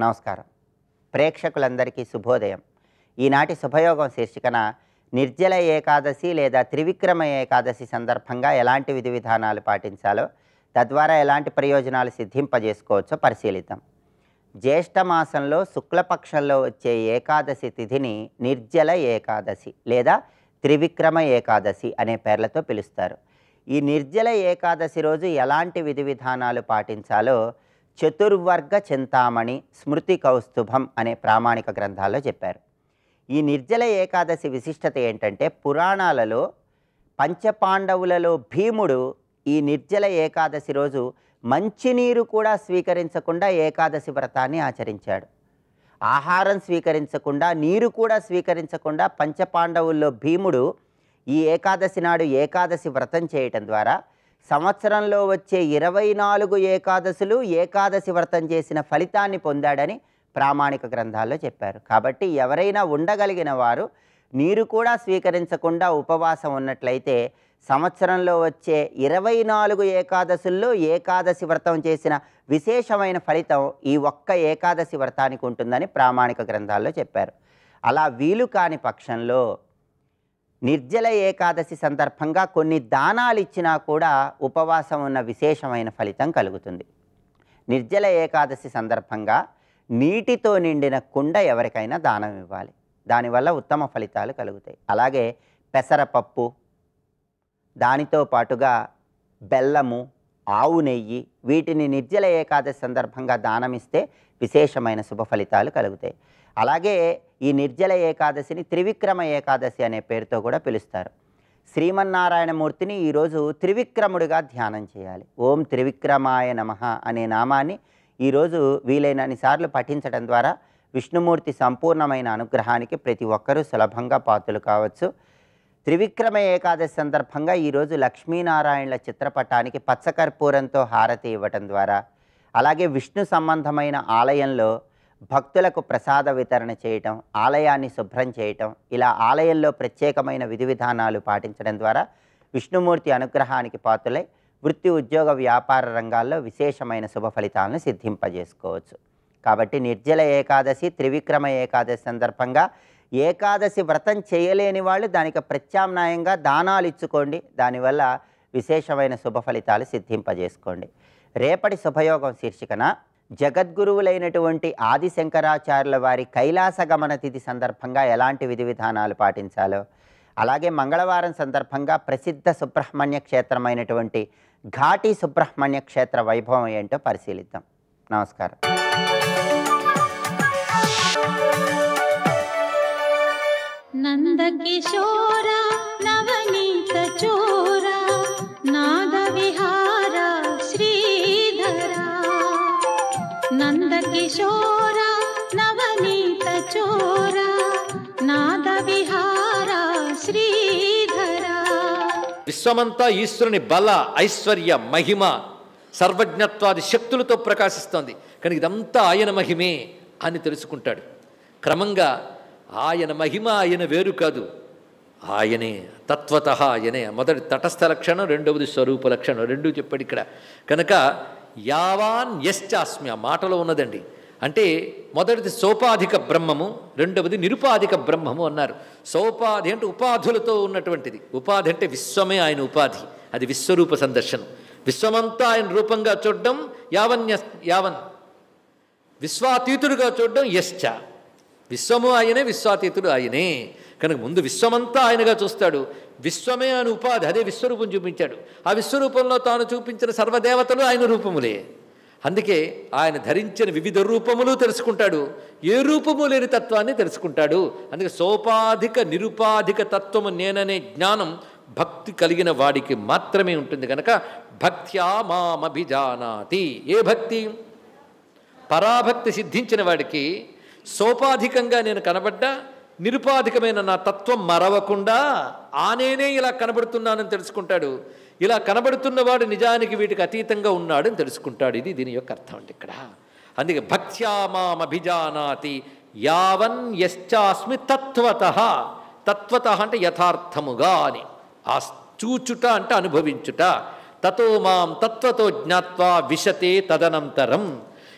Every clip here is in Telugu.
నమస్కారం. ప్రేక్షకులందరికీ శుభోదయం. ఈనాటి శుభయోగం శీర్షికన నిర్జల ఏకాదశి లేదా త్రివిక్రమ ఏకాదశి సందర్భంగా ఎలాంటి విధి విధానాలు పాటించాలో, తద్వారా ఎలాంటి ప్రయోజనాలు సిద్ధింపజేసుకోవచ్చో పరిశీలిద్దాం. జ్యేష్ఠ మాసంలో శుక్లపక్షంలో వచ్చే ఏకాదశి తిథిని నిర్జల ఏకాదశి లేదా త్రివిక్రమ ఏకాదశి అనే పేర్లతో పిలుస్తారు. ఈ నిర్జల ఏకాదశి రోజు ఎలాంటి విధి విధానాలు పాటించాలో చతుర్వర్గ చింతామణి స్మృతి కౌస్తుభం అనే ప్రామాణిక గ్రంథాల్లో చెప్పారు. ఈ నిర్జల ఏకాదశి విశిష్టత ఏంటంటే, పురాణాలలో పంచపాండవులలో భీముడు ఈ నిర్జల ఏకాదశి రోజు మంచినీరు కూడా స్వీకరించకుండా ఏకాదశి వ్రతాన్ని ఆచరించాడు. ఆహారం స్వీకరించకుండా, నీరు కూడా స్వీకరించకుండా పంచపాండవుల్లో భీముడు ఈ ఏకాదశి నాడు ఏకాదశి వ్రతం చేయటం ద్వారా సంవత్సరంలో వచ్చే 24 ఏకాదశులు ఏకాదశి వ్రతం చేసిన ఫలితాన్ని పొందాడని ప్రామాణిక గ్రంథాల్లో చెప్పారు. కాబట్టి ఎవరైనా ఉండగలిగిన వారు నీరు కూడా స్వీకరించకుండా ఉపవాసం ఉన్నట్లయితే సంవత్సరంలో వచ్చే 24 ఏకాదశుల్లో ఏకాదశి వ్రతం చేసిన విశేషమైన ఫలితం ఈ ఒక్క ఏకాదశి వ్రతానికి ఉంటుందని ప్రామాణిక గ్రంథాల్లో చెప్పారు. అలా వీలు కాని పక్షంలో నిర్జల ఏకాదశి సందర్భంగా కొన్ని దానాలు ఇచ్చినా కూడా ఉపవాసం ఉన్న విశేషమైన ఫలితం కలుగుతుంది. నిర్జల ఏకాదశి సందర్భంగా నీటితో నిండిన కుండ ఎవరికైనా దానం ఇవ్వాలి. దానివల్ల ఉత్తమ ఫలితాలు కలుగుతాయి. అలాగే పెసరపప్పు, దానితో పాటుగా బెల్లము, ఆవు నెయ్యి, వీటిని నిర్జల ఏకాదశి సందర్భంగా దానమిస్తే విశేషమైన శుభ ఫలితాలు కలుగుతాయి. అలాగే ఈ నిర్జల ఏకాదశిని త్రివిక్రమ ఏకాదశి అనే పేరుతో కూడా పిలుస్తారు. శ్రీమన్నారాయణమూర్తిని ఈరోజు త్రివిక్రముడిగా ధ్యానం చేయాలి. ఓం త్రివిక్రమాయ నమః అనే నామాన్ని ఈరోజు వీలైనన్ని సార్లు పఠించడం ద్వారా విష్ణుమూర్తి సంపూర్ణమైన అనుగ్రహానికి ప్రతి ఒక్కరూ సులభంగా పాత్రలు కావచ్చు. త్రివిక్రమ ఏకాదశి సందర్భంగా ఈరోజు లక్ష్మీనారాయణల చిత్రపటానికి పచ్చకర్పూరంతో హారతి ఇవ్వటం ద్వారా, అలాగే విష్ణు సంబంధమైన ఆలయంలో భక్తులకు ప్రసాద వితరణ చేయటం, ఆలయాన్ని శుభ్రం చేయటం, ఇలా ఆలయంలో ప్రత్యేకమైన విధి విధానాలు పాటించడం ద్వారా విష్ణుమూర్తి అనుగ్రహానికి పాత్రలై వృత్తి, ఉద్యోగ, వ్యాపార రంగాల్లో విశేషమైన శుభ ఫలితాలను సిద్ధింపజేసుకోవచ్చు. కాబట్టి నిర్జల ఏకాదశి, త్రివిక్రమ ఏకాదశి సందర్భంగా ఏకాదశి వ్రతం చేయలేని వాళ్ళు దానికి ప్రత్యామ్నాయంగా దానాలు ఇచ్చుకోండి. దానివల్ల విశేషమైన శుభ ఫలితాలు సిద్ధింపజేసుకోండి. రేపటి శుభయోగం శీర్షికన జగద్గురువులైనటువంటి ఆది శంకరాచార్యుల వారి కైలాస గమన తిథి సందర్భంగా ఎలాంటి విధి విధానాలు పాటించాలో, అలాగే మంగళవారం సందర్భంగా ప్రసిద్ధ సుబ్రహ్మణ్య క్షేత్రమైనటువంటి ఘాటి సుబ్రహ్మణ్య క్షేత్ర వైభవం ఏంటో పరిశీలిద్దాం. నమస్కారం. నందకిశోర నవనీత చోర నాద విహార శ్రీధర, నందకిశోర నవనీత చోర నాద విహార శ్రీధర. విశ్వమంతా ఈశ్వరుని బల, ఐశ్వర్య, మహిమ, సర్వజ్ఞత్వాది శక్తులతో ప్రకాశిస్తోంది. కానీ ఇదంతా ఆయన మహిమే అని తెలుసుకుంటాడు. క్రమంగా ఆయన మహిమ, ఆయన వేరు కాదు, ఆయనే తత్వత ఆయనే. మొదటి తటస్థ లక్షణం, రెండవది స్వరూప లక్షణం, రెండూ చెప్పాడు ఇక్కడ. కనుక యావాన్ యశ్చాస్మి ఆ మాటలో ఉన్నదండి. అంటే మొదటిది సోపాధిక బ్రహ్మము, రెండవది నిరుపాధిక బ్రహ్మము అన్నారు. సోపాధి అంటే ఉపాధులతో ఉన్నటువంటిది, ఉపాధి అంటే విశ్వమే ఆయన ఉపాధి, అది విశ్వరూప సందర్శనం. విశ్వమంతా ఆయన రూపంగా చూడడం యావన్, విశ్వాతీతుడుగా చూడడం యశ్చ. విశ్వము ఆయనే, విశ్వాతీతుడు ఆయనే. కనుక ముందు విశ్వమంతా ఆయనగా చూస్తాడు, విశ్వమే ఆయన ఉపాధి, అదే విశ్వరూపం చూపించాడు. ఆ విశ్వరూపంలో తాను చూపించిన సర్వదేవతలు ఆయన రూపములే. అందుకే ఆయన ధరించిన వివిధ రూపములు తెలుసుకుంటాడు, ఏ రూపము లేని తత్వాన్ని తెలుసుకుంటాడు. అందుకే సోపాధిక నిరుపాధిక తత్వము నేననే జ్ఞానం భక్తి కలిగిన వాడికి మాత్రమే ఉంటుంది. కనుక భక్త్యా మామభిజానాతి. ఏ భక్తి? పరాభక్తి సిద్ధించిన వాడికి సోపాధికంగా నేను కనబడ్డా, నిరుపాధికమైన నా తత్వం మరవకుండా నేనే ఇలా కనబడుతున్నానని తెలుసుకుంటాడు. ఇలా కనబడుతున్నవాడు నిజానికి వీటికి అతీతంగా ఉన్నాడని తెలుసుకుంటాడు. ఇది దీని యొక్క అర్థం అంటే ఇక్కడ. అందుకే భక్త్యా మామభిజానాతి యావన్ యశ్చాస్మి తత్వతః. తత్వతః అంటే యథార్థముగా అని, ఆ చూచుట అంటే అనుభవించుట. తతో మాం తత్వతో జ్ఞాత్వా విశతే తదనంతరం.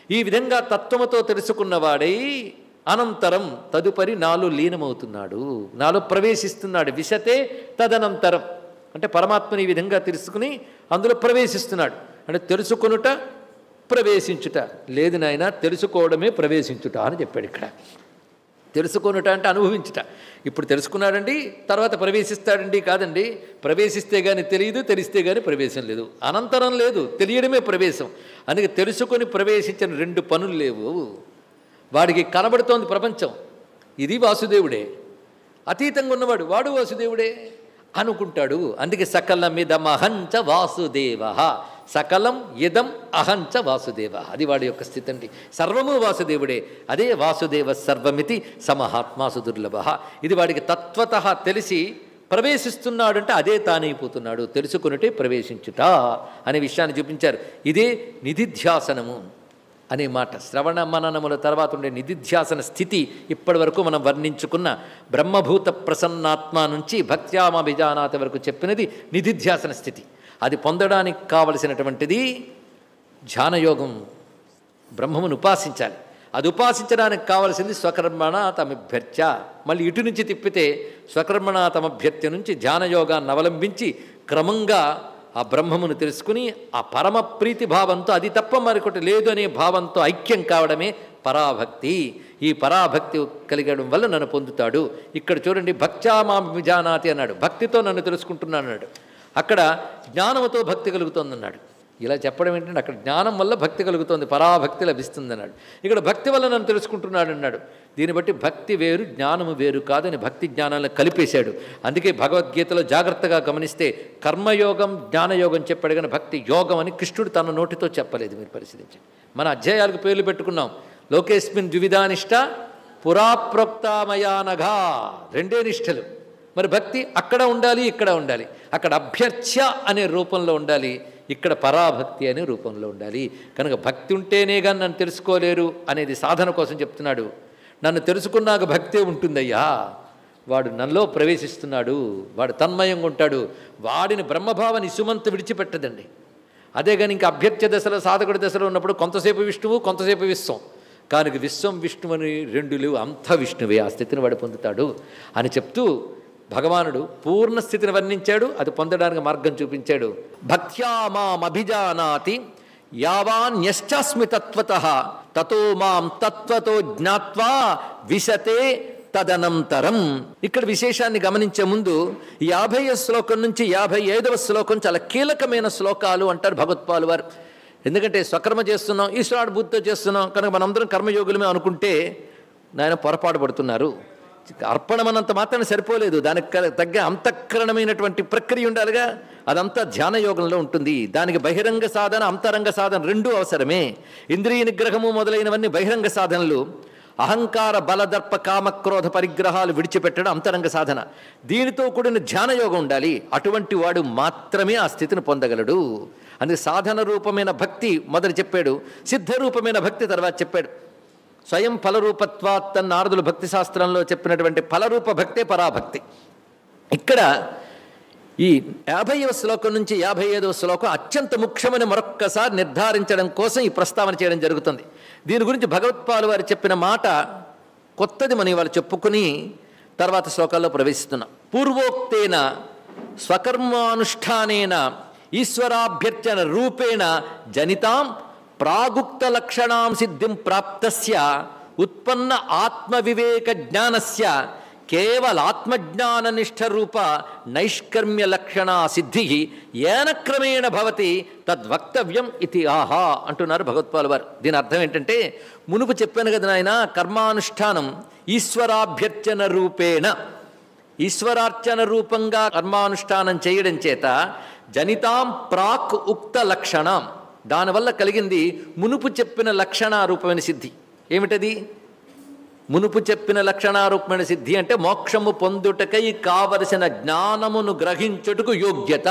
ఈ విధంగా తత్వముతో తెలుసుకున్నవాడై అనంతరం తదుపరి నాలో లీనమవుతున్నాడు, నాలో ప్రవేశిస్తున్నాడు. విశతే తదనంతరం అంటే పరమాత్మని ఈ విధంగా తెలుసుకుని అందులో ప్రవేశిస్తున్నాడు. అంటే తెలుసుకొనుట ప్రవేశించుట లేదు నాయన, తెలుసుకోవడమే ప్రవేశించుట అని చెప్పాడు ఇక్కడ. తెలుసుకొనుట అంటే అనుభవించుట. ఇప్పుడు తెలుసుకున్నాడండి, తర్వాత ప్రవేశిస్తాడండి కాదండి. ప్రవేశిస్తే కానీ తెలియదు, తెలిస్తే కానీ ప్రవేశం లేదు. అనంతరం లేదు, తెలియడమే ప్రవేశం. అందుకే తెలుసుకొని ప్రవేశించిన 2 పనులు లేవు. వాడికి కనబడుతోంది ప్రపంచం, ఇది వాసుదేవుడే. అతీతంగా ఉన్నవాడు వాడు వాసుదేవుడే అనుకుంటాడు. అందుకే సకలమిదమహంచ వాసుదేవ, సకలం ఇదం అహంచ వాసుదేవ. అది వాడి యొక్క స్థితి అండి. సర్వము వాసుదేవుడే. అదే వాసుదేవ సర్వమితి సమహాత్మాసు దుర్లభ. ఇది వాడికి తత్వతః తెలిసి ప్రవేశిస్తున్నాడంటే అదే తానైపోతున్నాడు. తెలుసుకున్నట్టే ప్రవేశించుట అనే విషయాన్ని చూపించారు. ఇదే నిధిధ్యాసనము అనే మాట. శ్రవణ మననముల తర్వాత ఉండే నిధిధ్యాసన స్థితి ఇప్పటి వరకు మనం వర్ణించుకున్న బ్రహ్మభూత ప్రసన్నాత్మ నుంచి భక్త్యామభిజానాతి వరకు చెప్పినది నిధిధ్యాసన స్థితి. అది పొందడానికి కావలసినటువంటిది ధ్యానయోగం. బ్రహ్మమును ఉపాసించాలి. అది ఉపాసించడానికి కావలసింది స్వకర్మణ తమభ్యర్చ. మళ్ళీ ఇటు నుంచి తిప్పితే స్వకర్మణ తమభ్యర్చ నుంచి ధ్యానయోగాన్ని అవలంబించి క్రమంగా ఆ బ్రహ్మమును తెలుసుకుని ఆ పరమ ప్రీతి భావంతో, అది తప్ప మరొకటి లేదు అనే భావంతో ఐక్యం కావడమే పరాభక్తి. ఈ పరాభక్తి కలిగడం వల్ల నన్ను పొందుతాడు. ఇక్కడ చూడండి, భక్త్యామాం విజానాతి అన్నాడు, భక్తితో నన్ను తెలుసుకుంటున్నాను అన్నాడు. అక్కడ జ్ఞానముతో భక్తి కలుగుతోందన్నాడు. ఇలా చెప్పడం ఏంటంటే అక్కడ జ్ఞానం వల్ల భక్తి కలుగుతోంది, పరాభక్తి లభిస్తుంది అన్నాడు. ఇక్కడ భక్తి వల్ల నన్ను తెలుసుకుంటున్నాడు అన్నాడు. దీన్ని బట్టి భక్తి వేరు జ్ఞానము వేరు కాదని భక్తి జ్ఞానాలను కలిపేశాడు. అందుకే భగవద్గీతలో జాగ్రత్తగా గమనిస్తే కర్మయోగం జ్ఞానయోగం చెప్పాడు, కానీ భక్తి యోగం అని కృష్ణుడు తన నోటితో చెప్పలేదు. మీరు పరిశీలించండి. మన అధ్యాయాలకు పేర్లు పెట్టుకున్నాం. లోకేస్మిన్ ద్వివిధానిష్ట పురాప్రోక్తామయానఘా, 2 నిష్టలు. మరి భక్తి అక్కడ ఉండాలి, ఇక్కడ ఉండాలి. అక్కడ అభ్యర్చ్య అనే రూపంలో ఉండాలి, ఇక్కడ పరాభక్తి అనే రూపంలో ఉండాలి. కనుక భక్తి ఉంటేనే కానీ నన్ను తెలుసుకోలేరు అనేది సాధన కోసం చెప్తున్నాడు. నన్ను తెలుసుకున్నాక భక్తే ఉంటుందయ్యా, వాడు నన్లో ప్రవేశిస్తున్నాడు, వాడు తన్మయంగా ఉంటాడు. వాడిని బ్రహ్మభావాన్ని సుమంత విడిచిపెట్టదండి. అదే కానీ ఇంకా అభ్యర్థ్య దశలో సాధకుడి దశలో ఉన్నప్పుడు కొంతసేపు విష్ణువు కొంతసేపు విశ్వం. కానీ విశ్వం విష్ణువు అని 2 లేవు, అంత విష్ణువే. ఆ స్థితిని వాడు పొందుతాడు అని చెప్తూ భగవానుడు పూర్ణ స్థితిని వర్ణించాడు. అది పొందడానికి మార్గం చూపించాడు. భక్త్యా మాం అభిజానాతి యావాన్యశ్చాస్మి తత్వతః తతో మాం తత్వతో జ్ఞాత్వా విశతే తదనంతరం. ఇక్కడ విశేషాన్ని గమనించే ముందు 50వ శ్లోకం నుంచి 55వ శ్లోకం చాలా కీలకమైన శ్లోకాలు అంటారు భగవత్పాలు వారు. ఎందుకంటే స్వకర్మ చేస్తున్నాం, ఈశ్వరుడు బుద్ధితో చేస్తున్నాం కనుక మనందరం కర్మయోగులమే అనుకుంటే నాయన పొరపాటు పడుతున్నారు. అర్పణమన్నంత మాత్రాన్ని సరిపోలేదు, దానికి తగ్గ అంతఃకరణమైనటువంటి ప్రక్రియ ఉండాలిగా. అదంతా ధ్యానయోగంలో ఉంటుంది. దానికి బహిరంగ సాధన అంతరంగ సాధన 2 అవసరమే. ఇంద్రియ నిగ్రహము మొదలైనవన్నీ బహిరంగ సాధనలు. అహంకార బలదర్ప కామక్రోధ పరిగ్రహాలు విడిచిపెట్టడం అంతరంగ సాధన. దీనితో కూడిన ధ్యానయోగం ఉండాలి. అటువంటి వాడు మాత్రమే ఆ స్థితిని పొందగలడు. అందుకే సాధన రూపమైన భక్తి మొదలు చెప్పాడు, సిద్ధరూపమైన భక్తి తర్వాత చెప్పాడు. స్వయం ఫలరూపత్వాత్ నారదులు భక్తి శాస్త్రంలో చెప్పినటువంటి ఫలరూప భక్తే పరాభక్తి. ఇక్కడ ఈ 50వ శ్లోకం నుంచి 55వ శ్లోకం అత్యంత ముఖ్యమని మరొక్కసారి నిర్ధారించడం కోసం ఈ ప్రస్తావన చేయడం జరుగుతుంది. దీని గురించి భగవత్పాలు వారు చెప్పిన మాట కొత్తది మనం ఇవాళ చెప్పుకుని తర్వాత శ్లోకాల్లో ప్రవేశిస్తున్నాం. పూర్వోక్తేన స్వకర్మానుష్ఠానేన ఈశ్వరాభ్యర్చన రూపేణ జనితాం ప్రాగుక్త లక్షణాం సిద్ధిం ప్రాప్తస్య ఉత్పన్న ఆత్మవివేక జ్ఞానస్య కేవల ఆత్మజ్ఞాన నిష్ఠరూప నైష్కర్మ్య లక్షణ సిద్ధి ఏన క్రమేణ భవతి తద్వక్తవ్యం ఇది ఆహా అంటున్నారు భగవత్పాలు వారు. దీని అర్థం ఏంటంటే, మునుపు చెప్పాను కదా నాయన, కర్మానుష్ఠానం ఈశ్వరాభ్యర్చన రూపేణ, ఈశ్వరార్చన రూపంగా కర్మానుష్ఠానం చేయడం చేత జనితాం ప్రాక్ ఉక్త లక్షణం, దానివల్ల కలిగింది మునుపు చెప్పిన లక్షణారూపమైన సిద్ధి. ఏమిటది? మునుపు చెప్పిన లక్షణారూపమైన సిద్ధి అంటే మోక్షము పొందుటకై కావలసిన జ్ఞానమును గ్రహించుటకు యోగ్యత,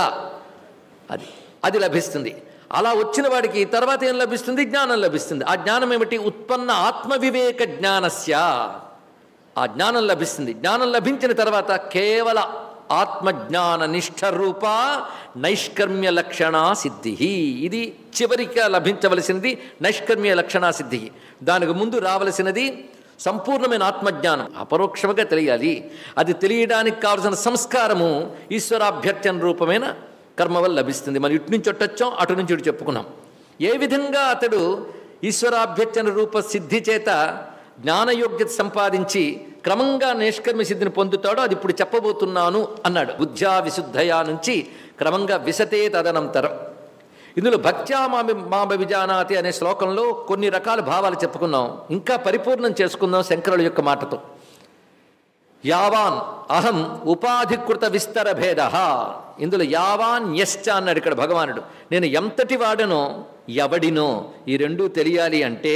అది లభిస్తుంది. అలా వచ్చిన వాడికి తర్వాత ఏం లభిస్తుంది? జ్ఞానం లభిస్తుంది. ఆ జ్ఞానం ఏమిటి? ఉత్పన్న ఆత్మవివేక జ్ఞానస్య, ఆ జ్ఞానం లభిస్తుంది. జ్ఞానం లభించిన తర్వాత కేవల ఆత్మజ్ఞాన నిష్ఠరూప నైష్కర్మ్య లక్షణా సిద్ధి. ఇది చివరిగా లభించవలసినది నైష్కర్మ్య లక్షణా సిద్ధి. దానికి ముందు రావలసినది సంపూర్ణమైన ఆత్మజ్ఞానం. అపరోక్షముగా తెలియాలి. అది తెలియడానికి కావలసిన సంస్కారము ఈశ్వరాభ్యర్థన రూపమైన కర్మ వల్ల లభిస్తుంది. మనం ఇటు నుంచి వచ్చాం, అటు నుంచి ఇటు చెప్పుకున్నాం. ఏ విధంగా అతడు ఈశ్వరాభ్యర్థన రూప సిద్ధి చేత జ్ఞానయోగ్యత సంపాదించి క్రమంగా నిష్కర్మ సిద్ధిని పొందుతాడో అది ఇప్పుడు చెప్పబోతున్నాను అన్నాడు. బుద్ధ్యా విశుద్ధయా నుంచి క్రమంగా విశతే తదనంతరం. ఇందులో భక్త్యా మామ విజానాతి అనే శ్లోకంలో కొన్ని రకాల భావాలు చెప్పుకున్నాం. ఇంకా పరిపూర్ణం చేసుకుందాం శంకరుల యొక్క మాటతో. యావాన్ అహం ఉపాధికృత విస్తర భేద. ఇందులో యావాన్ యశ్చ అన్నాడు ఇక్కడ భగవానుడు. నేను ఎంతటి వాడనో ఎవడినో ఈ రెండూ తెలియాలి అంటే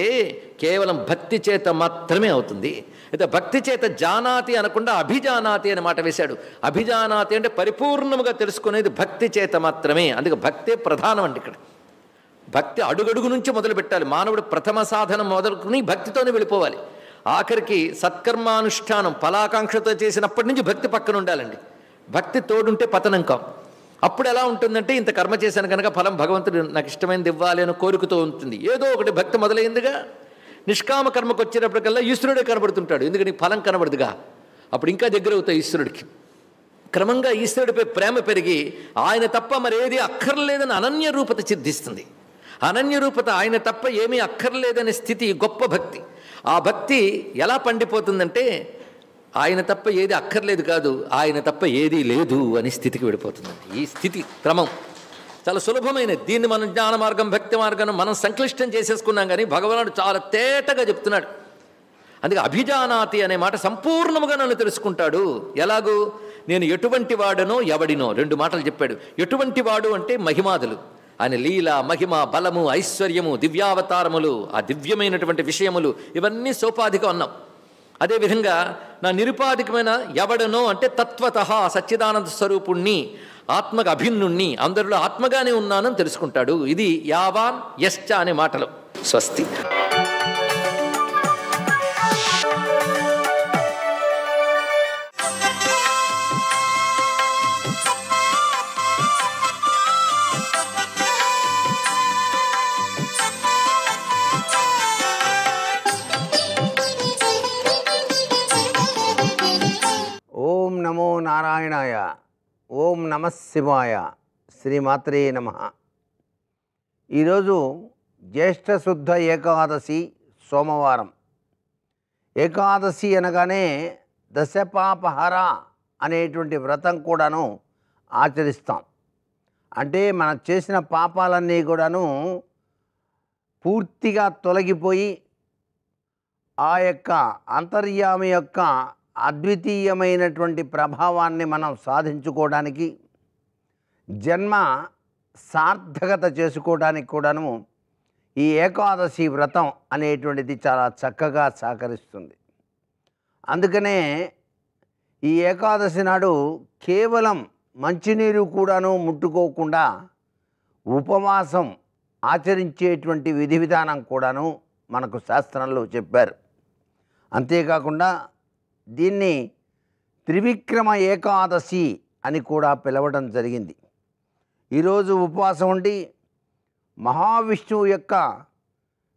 కేవలం భక్తి చేత మాత్రమే అవుతుంది. అయితే భక్తి చేత జానాతి అనకుండా అభిజానాతి అనే మాట వేశాడు. అభిజానాతి అంటే పరిపూర్ణముగా తెలుసుకునేది భక్తి చేత మాత్రమే. అందుకే భక్తే ప్రధానం అండి ఇక్కడ. భక్తి అడుగడుగు నుంచి మొదలు పెట్టాలి. మానవుడు ప్రథమ సాధనం మొదలుకుని భక్తితోనే వెళ్ళిపోవాలి. ఆఖరికి సత్కర్మానుష్ఠానం ఫలాకాంక్షతో చేసినప్పటి నుంచి భక్తి పక్కన ఉండాలండి. భక్తి తోడుంటే పతనం కాం. అప్పుడు ఎలా ఉంటుందంటే ఇంత కర్మ చేశాను కనుక ఫలం భగవంతుడు నాకు ఇష్టమైనది ఇవ్వాలి అని కోరికతో ఉంటుంది. ఏదో ఒకటి భక్తి మొదలైందిగా. నిష్కామ కర్మకు వచ్చేటప్పటికల్లా ఈశ్వరుడే కనబడుతుంటాడు. ఎందుకని ఫలం కనబడదుగా. అప్పుడు ఇంకా దగ్గర అవుతాయి ఈశ్వరుడికి. క్రమంగా ఈశ్వరుడిపై ప్రేమ పెరిగి ఆయన తప్ప మరేది అక్కర్లేదని అనన్య రూపత సిద్ధిస్తుంది. అనన్య రూపత ఆయన తప్ప ఏమీ అక్కర్లేదనే స్థితి గొప్ప భక్తి. ఆ భక్తి ఎలా పండిపోతుందంటే ఆయన తప్ప ఏది అక్కర్లేదు కాదు, ఆయన తప్ప ఏదీ లేదు అనే స్థితికి వెళ్ళిపోతుందండి. ఈ స్థితి క్రమం చాలా సులభమైనది. దీన్ని మనం జ్ఞాన మార్గం భక్తి మార్గం మనం సంక్లిష్టం చేసేసుకున్నాం. కానీ భగవానుడు చాలా తేటగా చెప్తున్నాడు. అందుకే అభిజానాతి అనే మాట సంపూర్ణముగా నన్ను తెలుసుకుంటాడు. ఎలాగూ నేను ఎటువంటి వాడనో ఎవడినో రెండు మాటలు చెప్పాడు. ఎటువంటి వాడు అంటే మహిమాదులు, ఆయన లీల మహిమ బలము ఐశ్వర్యము దివ్యావతారములు ఆ దివ్యమైనటువంటి విషయములు ఇవన్నీ సోపాధికం అన్నాం. అదేవిధంగా నా నిరుపాధికమైన ఎవడనో అంటే తత్వతః సచ్చిదానంద స్వరూపుణ్ణి ఆత్మకు అభిన్నుణ్ణి అందరిలో ఆత్మగానే ఉన్నానని తెలుసుకుంటాడు. ఇది యావాన్ యశ్చ అనే మాటలు. స్వస్తి. ఓం నమో నారాయణాయ. ఓం నమః శివాయ. శ్రీమాత్రే నమః. ఈరోజు జ్యేష్ఠ శుద్ధ ఏకాదశి సోమవారం. ఏకాదశి అనగానే దశపాపహర అనేటువంటి వ్రతం కూడాను ఆచరిస్తాం. అంటే మనం చేసిన పాపాలన్నీ కూడాను పూర్తిగా తొలగిపోయి ఆ యొక్క అంతర్యామి యొక్క అద్వితీయమైనటువంటి ప్రభావాన్ని మనం సాధించుకోవడానికి జన్మ సార్థకత చేసుకోవడానికి కూడాను ఈ ఏకాదశి వ్రతం అనేటువంటిది చాలా చక్కగా సహకరిస్తుంది. అందుకనే ఈ ఏకాదశి నాడు కేవలం మంచినీరు కూడాను ముట్టుకోకుండా ఉపవాసం ఆచరించేటువంటి విధి విధానం కూడాను మనకు శాస్త్రంలో చెప్పారు. అంతేకాకుండా దీన్ని త్రివిక్రమ ఏకాదశి అని కూడా పిలవడం జరిగింది. ఈరోజు ఉపవాసం ఉండి మహావిష్ణువు యొక్క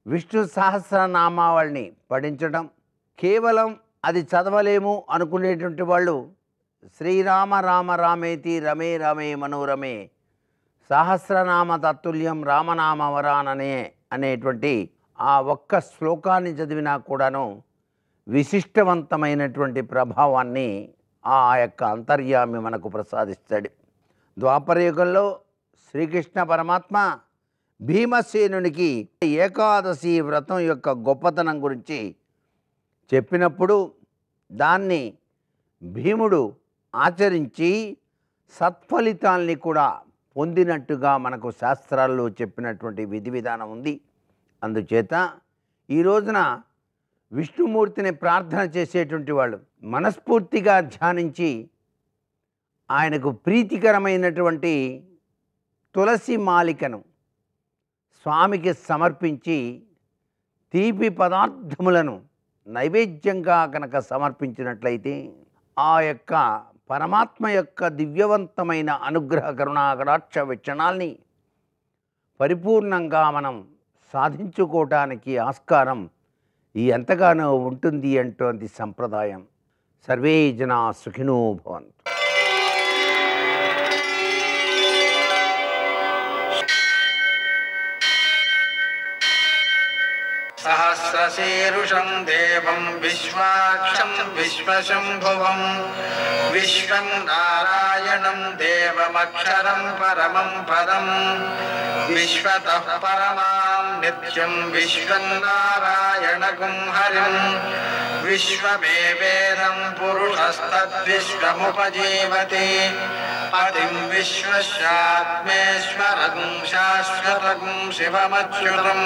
విష్ణు సహస్రనామావళిని పఠించడం, కేవలం అది చదవలేము అనుకునేటువంటి వాళ్ళు శ్రీరామ రామ రామేతి రమే రమే మనోరమే సహస్రనామ తత్తుల్యం రామనామ వరాననే అనేటువంటి ఆ ఒక్క శ్లోకాన్ని చదివినా కూడాను విశిష్టవంతమైనటువంటి ప్రభావాన్ని ఆ యొక్క అంతర్యామి మనకు ప్రసాదిస్తాడు. ద్వాపరయుగంలో శ్రీకృష్ణ పరమాత్మ భీమసేనునికి ఏకాదశి వ్రతం యొక్క గొప్పతనం గురించి చెప్పినప్పుడు దాన్ని భీముడు ఆచరించి సత్ఫలితాల్ని కూడా పొందినట్టుగా మనకు శాస్త్రాల్లో చెప్పినటువంటి విధి విధానం ఉంది. అందుచేత ఈ రోజున విష్ణుమూర్తిని ప్రార్థన చేసేటువంటి వాళ్ళు మనస్ఫూర్తిగా ధ్యానించి ఆయనకు ప్రీతికరమైనటువంటి తులసి మాలికను స్వామికి సమర్పించి తీపి పదార్థములను నైవేద్యంగా కనుక సమర్పించినట్లయితే ఆ యొక్క పరమాత్మ యొక్క దివ్యవంతమైన అనుగ్రహ కరుణా కటాక్ష వీక్షణాల్ని పరిపూర్ణంగా మనం సాధించుకోవటానికి ఆస్కారం ఈ ఎంతగానో ఉంటుంది అంటోంది సంప్రదాయం. సర్వే జనా సుఖినో భవంతు. సహస్రశీరుషం దేవం విశ్వాక్షం విశ్వశంభువం విశ్వం నారాయణం దేవమక్షరం పరమం పదం విశ్వతః పరమాం నిత్యం విశ్వం నారాయణగుం హరిం విశ్వమేవేదం పురుషస్తద్విశ్వముపజీవతి పతిం విశ్వస్యాత్మేశ్వరం శాశ్వతం శివమచ్యుతం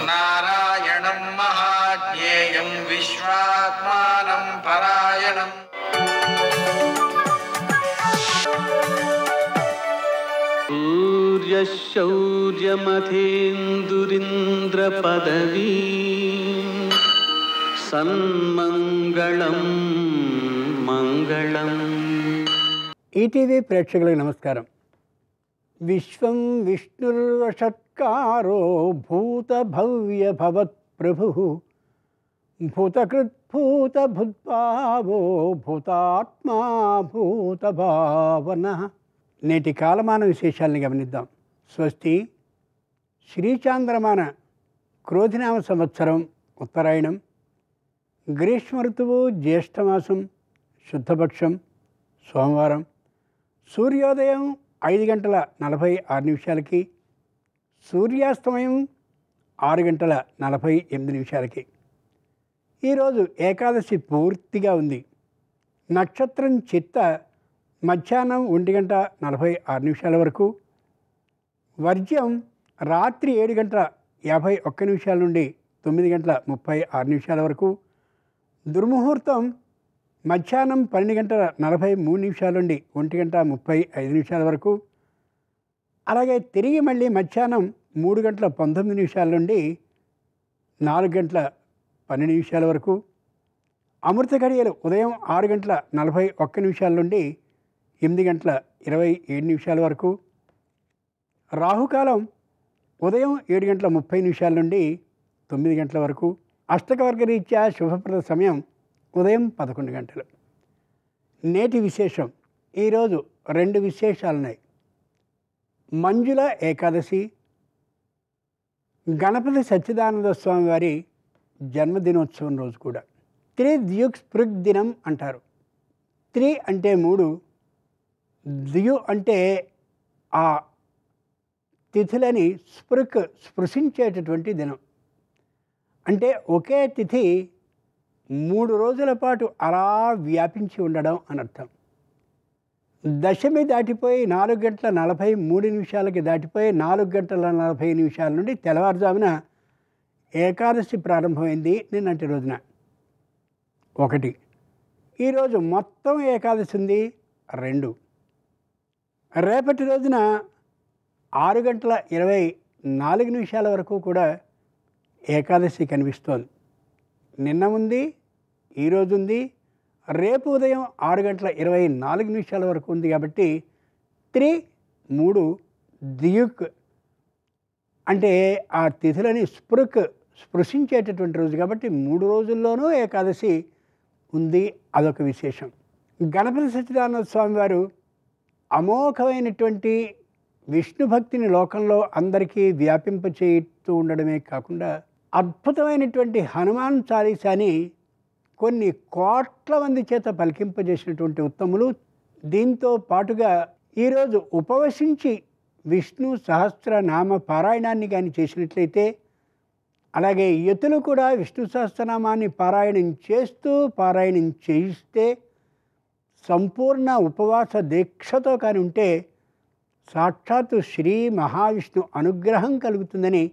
నారాయణం మహాజ్ఞేయం విశ్వాత్మానం పరాయణం. సూర్యశౌర్యమథేందురింద్రపదవీ సన్మంగళం మంగళం. ఈటీవీ ప్రేక్షకులకు నమస్కారం. విశ్వం విష్ణుర్వషత్కారో భూత భవ్య భవత్ ప్రభు భూతకృత్ భూత భూద్భావో భూతాత్మా భూత భావన. నేటి కాలమాన విశేషాలను గమనిద్దాం. స్వస్తి శ్రీచాంద్రమాన క్రోధినామ సంవత్సరం ఉత్తరాయణం, గ్రీష్మ ఋతువు జ్యేష్ఠమాసం, శుద్ధపక్షం, సోమవారం. సూర్యోదయం 5:46 సూర్యాస్తమయం 6:48. ఈరోజు ఏకాదశి పూర్తిగా ఉంది. నక్షత్రం చిత్త మధ్యాహ్నం 1:46 వరకు, వర్జ్యం రాత్రి 7:51 నుండి 9:36 వరకు, దుర్ముహూర్తం మధ్యాహ్నం 12:43 నుండి 1:35 వరకు, అలాగే తిరిగి మళ్ళీ మధ్యాహ్నం 3:19 నుండి 4:12 వరకు, అమృత ఘడియలు ఉదయం 6:41 నుండి 8:27 వరకు, రాహుకాలం ఉదయం 7:30 నుండి 9 వరకు, అష్టకవర్గ రీత్యా శుభప్రద సమయం ఉదయం 11 గంటలు. నేటి విశేషం. ఈరోజు 2 విశేషాలున్నాయి. మంజుల ఏకాదశి, గణపతి సచ్చిదానంద స్వామి వారి జన్మదినోత్సవం రోజు కూడా. త్రిద్యుక్ స్పృక్ దినం అంటారు. త్రి అంటే 3, ద్యు అంటే ఆ తిథులని స్పృశించేటటువంటి దినం. అంటే ఒకే తిథి 3 రోజుల పాటు అలా వ్యాపించి ఉండడం అనర్థం. దశమి దాటిపోయి 4:43 దాటిపోయి 4:40 నుండి తెల్లవారుజామున ఏకాదశి ప్రారంభమైంది. నిన్నటి రోజున 1. ఈరోజు మొత్తం ఏకాదశి ఉంది 2. రేపటి రోజున 6:24 వరకు కూడా ఏకాదశి కనిపిస్తోంది. నిన్న ఉంది, ఈరోజు ఉంది, రేపు ఉదయం 6:24 వరకు ఉంది. కాబట్టి 3 దియుక్ అంటే ఆ తిథులని స్పృశించేటటువంటి రోజు. కాబట్టి 3 రోజుల్లోనూ ఏకాదశి ఉంది. అదొక విశేషం. గణపతి సచ్చిదానంద స్వామి వారు అమోఘమైనటువంటి విష్ణు భక్తిని లోకంలో అందరికీ వ్యాపింపచేస్తూ ఉండడమే కాకుండా అద్భుతమైనటువంటి హనుమాన్ చాలీసాని కొన్ని కోట్ల మంది చేత పలికింపజేసినటువంటి ఉత్తములు. దీంతో పాటుగా ఈరోజు ఉపవసించి విష్ణు సహస్రనామ పారాయణాన్ని కానీ చేసినట్లయితే, అలాగే యతులు కూడా విష్ణు సహస్రనామాన్ని పారాయణం చేయిస్తే, సంపూర్ణ ఉపవాస దీక్షతో కానీ ఉంటే సాక్షాత్తు శ్రీ మహావిష్ణు అనుగ్రహం కలుగుతుందని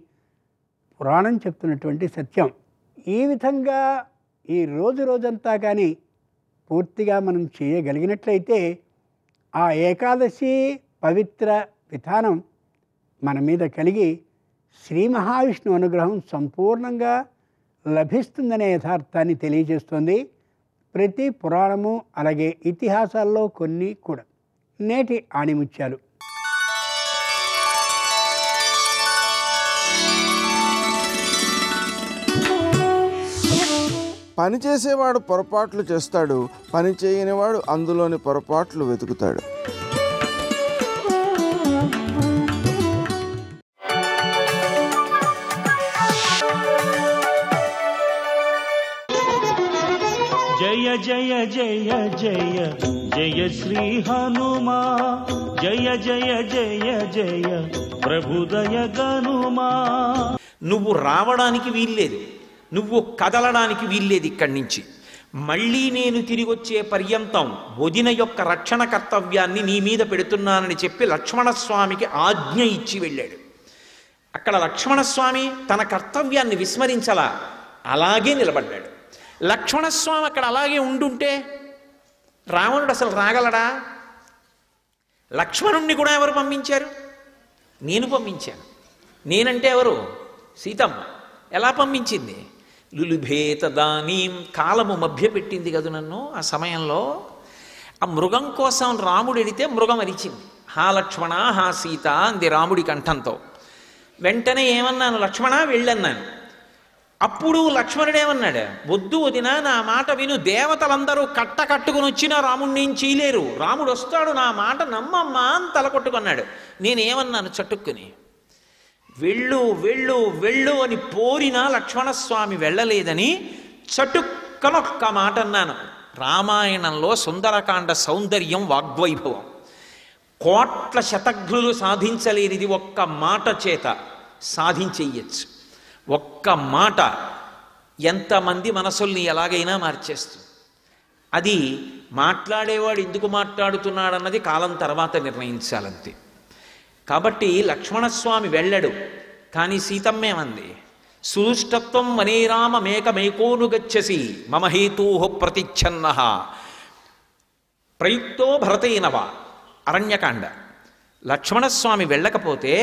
పురాణం చెప్తున్నటువంటి సత్యం. ఈ విధంగా ఈ రోజంతా కానీ పూర్తిగా మనం చేయగలిగినట్లయితే ఆ ఏకాదశి పవిత్ర విధానం మన మీద కలిగి శ్రీ మహావిష్ణు అనుగ్రహం సంపూర్ణంగా లభిస్తుందనే యథార్థాన్ని తెలియజేస్తుంది ప్రతి పురాణము అలాగే ఇతిహాసాల్లో కొన్ని కూడా. నేటి ఆణిముత్యాలు. పని చేసేవాడు పొరపాట్లు చేస్తాడు, పని చేయనివాడు అందులోని పొరపాట్లు వెతుకుతాడు. జయ జయ జయ జయ జయ శ్రీ హనుమా, జయ జయ జయ జయ ప్రభుదయ గనుమా. నువ్వు రావడానికి వీల్లేదు, నువ్వు కదలడానికి వీల్లేదు ఇక్కడి నుంచి. మళ్ళీ నేను తిరిగి వచ్చే పర్యంతం వదిన యొక్క రక్షణ కర్తవ్యాన్ని నీ మీద పెడుతున్నానని చెప్పి లక్ష్మణస్వామికి ఆజ్ఞ ఇచ్చి వెళ్ళాడు. అక్కడ లక్ష్మణస్వామి తన కర్తవ్యాన్ని విస్మరించలా, అలాగే నిలబడ్డాడు. లక్ష్మణస్వామి అక్కడ అలాగే ఉండుంటే రావణుడు అసలు రాగలడా? లక్ష్మణుణ్ణి కూడా ఎవరు పంపించారు? నేను పంపించాను. నేనంటే ఎవరు? సీతమ్మ. ఎలా పంపించింది? లులుభేత దానీం, కాలము మభ్యపెట్టింది కదా నన్ను. ఆ సమయంలో ఆ మృగం కోసం రాముడు ఎడితే మృగం అరిచింది. హా లక్ష్మణ హా సీత అంది రాముడి కంఠంతో. వెంటనే ఏమన్నాను? లక్ష్మణ వెళ్ళన్నాను. అప్పుడు లక్ష్మణుడేమన్నాడు? వద్దు వదిన, నా మాట విను. దేవతలందరూ కట్టుకుని వచ్చినా రాముడిని ఏం చేయలేరు. రాముడు వస్తాడు, నా మాట నమ్మమ్మా అని తలకొట్టుకున్నాడు. నేనేమన్నాను చటుక్కుని? వెళ్ళు వెళ్ళు వెళ్ళు అని పోరినా లక్ష్మణస్వామి వెళ్ళలేదని చటుక్కనొక్క మాట అన్నాను. రామాయణంలో సుందరకాండ సౌందర్యం వాగ్వైభవం. కోట్ల శతఘ్నులు సాధించలేనిది ఒక్క మాట చేత సాధించేయచ్చు. ఒక్క మాట ఎంతమంది మనసుల్ని ఎలాగైనా మార్చేస్తుంది. అది మాట్లాడేవాడు ఎందుకు మాట్లాడుతున్నాడన్నది కాలం తర్వాత నిర్ణయించాలంతే. కాబట్టి లక్ష్మణస్వామి వెళ్ళడు. కానీ సీతమ్మేమంది? సుదుష్టత్వం వనేరామ మేకమేకోనుగచ్చసి మమ హేతూ ప్రతిచ్ఛన్న ప్రయుక్తో భరతేనవ. అరణ్యకాండ. లక్ష్మణస్వామి వెళ్ళకపోతే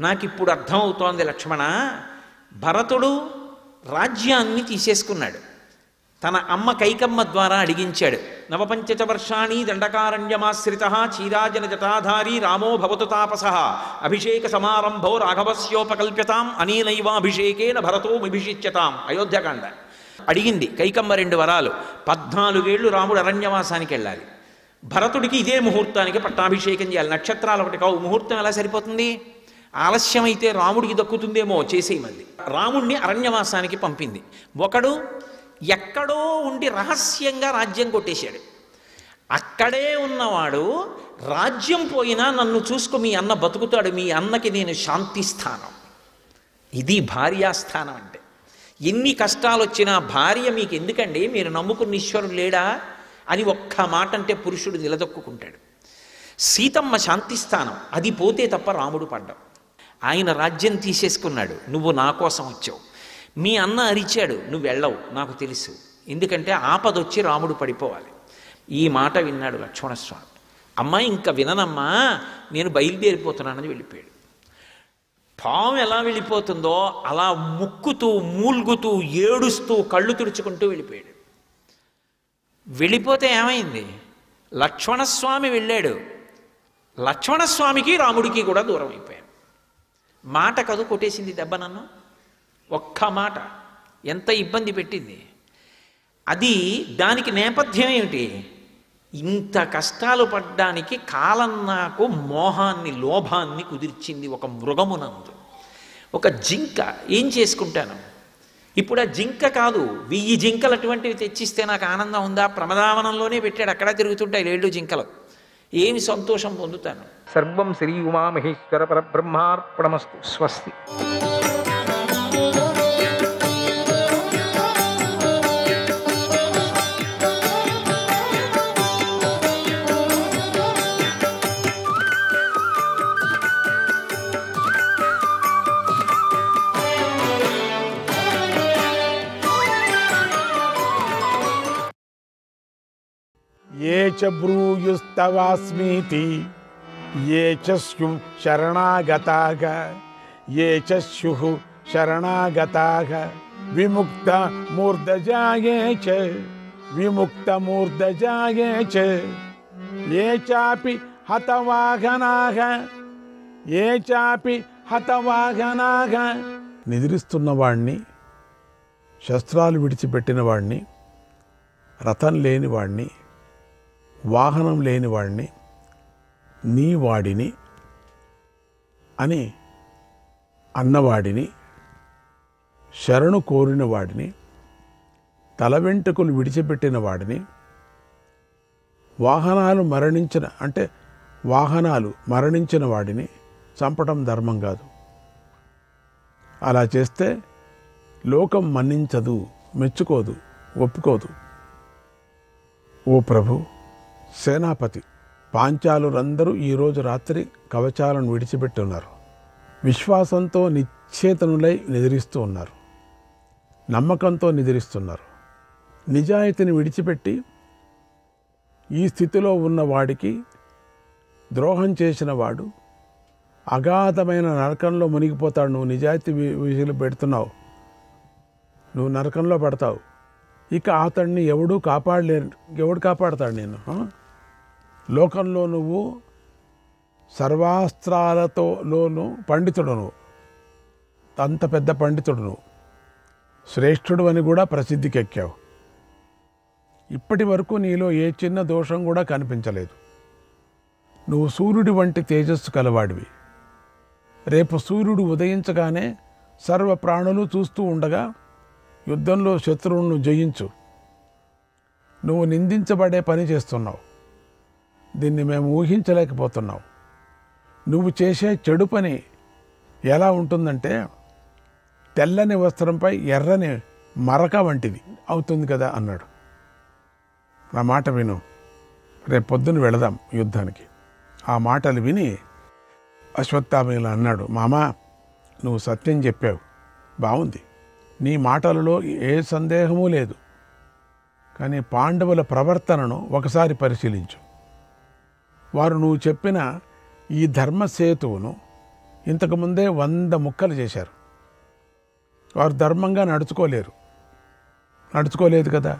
నాకిప్పుడు అర్థమవుతోంది లక్ష్మణ, భరతుడు రాజ్యాన్ని తీసేసుకున్నాడు. తన అమ్మ కైకమ్మ ద్వారా అడిగించాడు. నవపంచచ వర్షాణి దండకారణ్యమాశ్రిత చీరాజన జటాధారీ రామో భవతు తాపస అభిషేక సమారంభో రాఘవస్యోపకల్ప్యతాం అనేనైవాభిషేకేన భరతోమిభిషిచ్యతాం. అయోధ్యకాండ. అడిగింది కైకమ్మ 2 వరాలు. 14 ఏళ్ళు రాముడు అరణ్యవాసానికి వెళ్ళాలి. భరతుడికి ఇదే ముహూర్తానికి పట్టాభిషేకం చేయాలి. నక్షత్రాలు ఒకటి కావు. ముహూర్తం ఎలా సరిపోతుంది? ఆలస్యమైతే రాముడికి దక్కుతుందేమో, చేసేయమంది. రాముడిని అరణ్యవాసానికి పంపింది. ఒకడు ఎక్కడో ఉండి రహస్యంగా రాజ్యం కొట్టేశాడు. అక్కడే ఉన్నవాడు రాజ్యం పోయినా నన్ను చూసుకో, మీ అన్న బతుకుతాడు, మీ అన్నకి నేను శాంతిస్థానం. ఇది భార్యాస్థానం అంటే. ఎన్ని కష్టాలు వచ్చినా భార్య మీకు ఎందుకండి, మీరు నమ్ముకున్న ఈశ్వరుడు లేడా అని ఒక్క మాట అంటే పురుషుడు నిలదొక్కుంటాడు. సీతమ్మ శాంతిస్థానం. అది పోతే తప్ప రాముడు పడ్డం. ఆయన రాజ్యం తీసేసుకున్నాడు. నువ్వు నా కోసం వచ్చావు. మీ అన్న అరిచాడు, నువ్వు వెళ్ళవు, నాకు తెలుసు. ఎందుకంటే ఆపదొచ్చి రాముడు పడిపోవాలి. ఈ మాట విన్నాడు లక్ష్మణస్వామి. అమ్మ ఇంకా విననమ్మా, నేను బయలుదేరిపోతున్నానని వెళ్ళిపోయాడు. పాము ఎలా వెళ్ళిపోతుందో అలా ముక్కుతూ మూల్గుతూ ఏడుస్తూ కళ్ళు తుడుచుకుంటూ వెళ్ళిపోయాడు. వెళ్ళిపోతే ఏమైంది? లక్ష్మణస్వామి వెళ్ళాడు. లక్ష్మణస్వామికి రాముడికి కూడా దూరం అయిపోయాడు. మాట కదు కొట్టేసింది దెబ్బ నన్ను. ఒక్క మాట ఎంత ఇబ్బంది పెట్టింది. అది దానికి నేపథ్యం ఏమిటి? ఇంత కష్టాలు పడ్డానికి కాలం నాకు మోహాన్ని లోభాన్ని కుదిర్చింది. ఒక మృగమునందు ఒక జింక. ఏం చేసుకుంటాను ఇప్పుడు? ఆ జింక కాదు, 1000 జింకలు అటువంటివి తెచ్చిస్తే నాకు ఆనందం ఉందా? ప్రమదావనంలోనే పెట్టాడు, అక్కడ తిరుగుతుంటాయి 7 జింకలు. ఏమి సంతోషం పొందుతాను? సర్వం శ్రీ ఉమామహేశ్వర పరబ్రహ్మార్పణమస్తు. స్వస్తి. ఏ చ బ్రూయుస్తవాస్మీతి ఏ చ స్యు శరణాగతాః ఏ చ స్యుః శరణాగతాః విముక్త మూర్ధజాయే చ విముక్తమూర్ధజాయే చ ఏ చాపి హతవాహనాః ఏ చాపి హతవాహనాః. నిద్రిస్తున్న వాణ్ణి, శస్త్రాలు విడిచిపెట్టిన వాణ్ణి, రథం లేని వాణ్ణి, వాహనం లేని వాణ్ణి, నీ వాడిని అని అన్నవాడిని, శరణు కోరిన వాడిని, తల వెంట్రుకలు విడిచిపెట్టిన వాడిని, వాహనాలు మరణించిన వాడిని చంపటం ధర్మం కాదు. అలా చేస్తే లోకం మన్నించదు, మెచ్చుకోదు, ఒప్పుకోదు. ఓ ప్రభు, సేనాపతి, పాంచాలురందరూ ఈరోజు రాత్రి కవచాలను విడిచిపెట్టి ఉన్నారు. విశ్వాసంతో నిశ్చేతనులై నిద్రిస్తూ ఉన్నారు, నమ్మకంతో నిద్రిస్తున్నారు. నిజాయితీని విడిచిపెట్టి ఈ స్థితిలో ఉన్న వాడికి ద్రోహం చేసిన వాడు అగాధమైన నరకంలో మునిగిపోతాడు. నువ్వు నిజాయితీ విషయాలు పెడుతున్నావు, నువ్వు నరకంలో పడతావు. ఇక అతన్ని ఎవడు కాపాడతాడు? నేను లోకంలో నువ్వు సర్వాస్త్రాలతోనూ పండితుడు, నువ్వు అంత పెద్ద పండితుడు, నువ్వు శ్రేష్ఠుడు అని కూడా ప్రసిద్ధికి ఎక్కావు. ఇప్పటి వరకు నీలో ఏ చిన్న దోషం కూడా కనిపించలేదు. నువ్వు సూర్యుడి వంటి తేజస్సు కలవాడివి. రేపు సూర్యుడు ఉదయించగానే సర్వ ప్రాణులు చూస్తూ ఉండగా యుద్ధంలో శత్రువులను జయించు. నువ్వు నిందించబడే పని చేస్తున్నావు. దీన్ని మేము ఊహించలేకపోతున్నావు. నువ్వు చేసే చెడు పని ఎలా ఉంటుందంటే తెల్లని వస్త్రంపై ఎర్రని మరక వంటిది అవుతుంది కదా అన్నాడు. నా మాట విను, రేపు పొద్దున వెళదాం యుద్ధానికి. ఆ మాటలు విని అశ్వత్థామ ఇలా అన్నాడు, మామా, నువ్వు సత్యం చెప్పావు, బాగుంది, నీ మాటలలో ఏ సందేహమూ లేదు. కానీ పాండవుల ప్రవర్తనను ఒకసారి పరిశీలించు. వారు నువ్వు చెప్పిన ఈ ధర్మసేతువును ఇంతకుముందే 100 ముక్కలు చేశారు. వారు ధర్మంగా నడుచుకోలేదు కదా.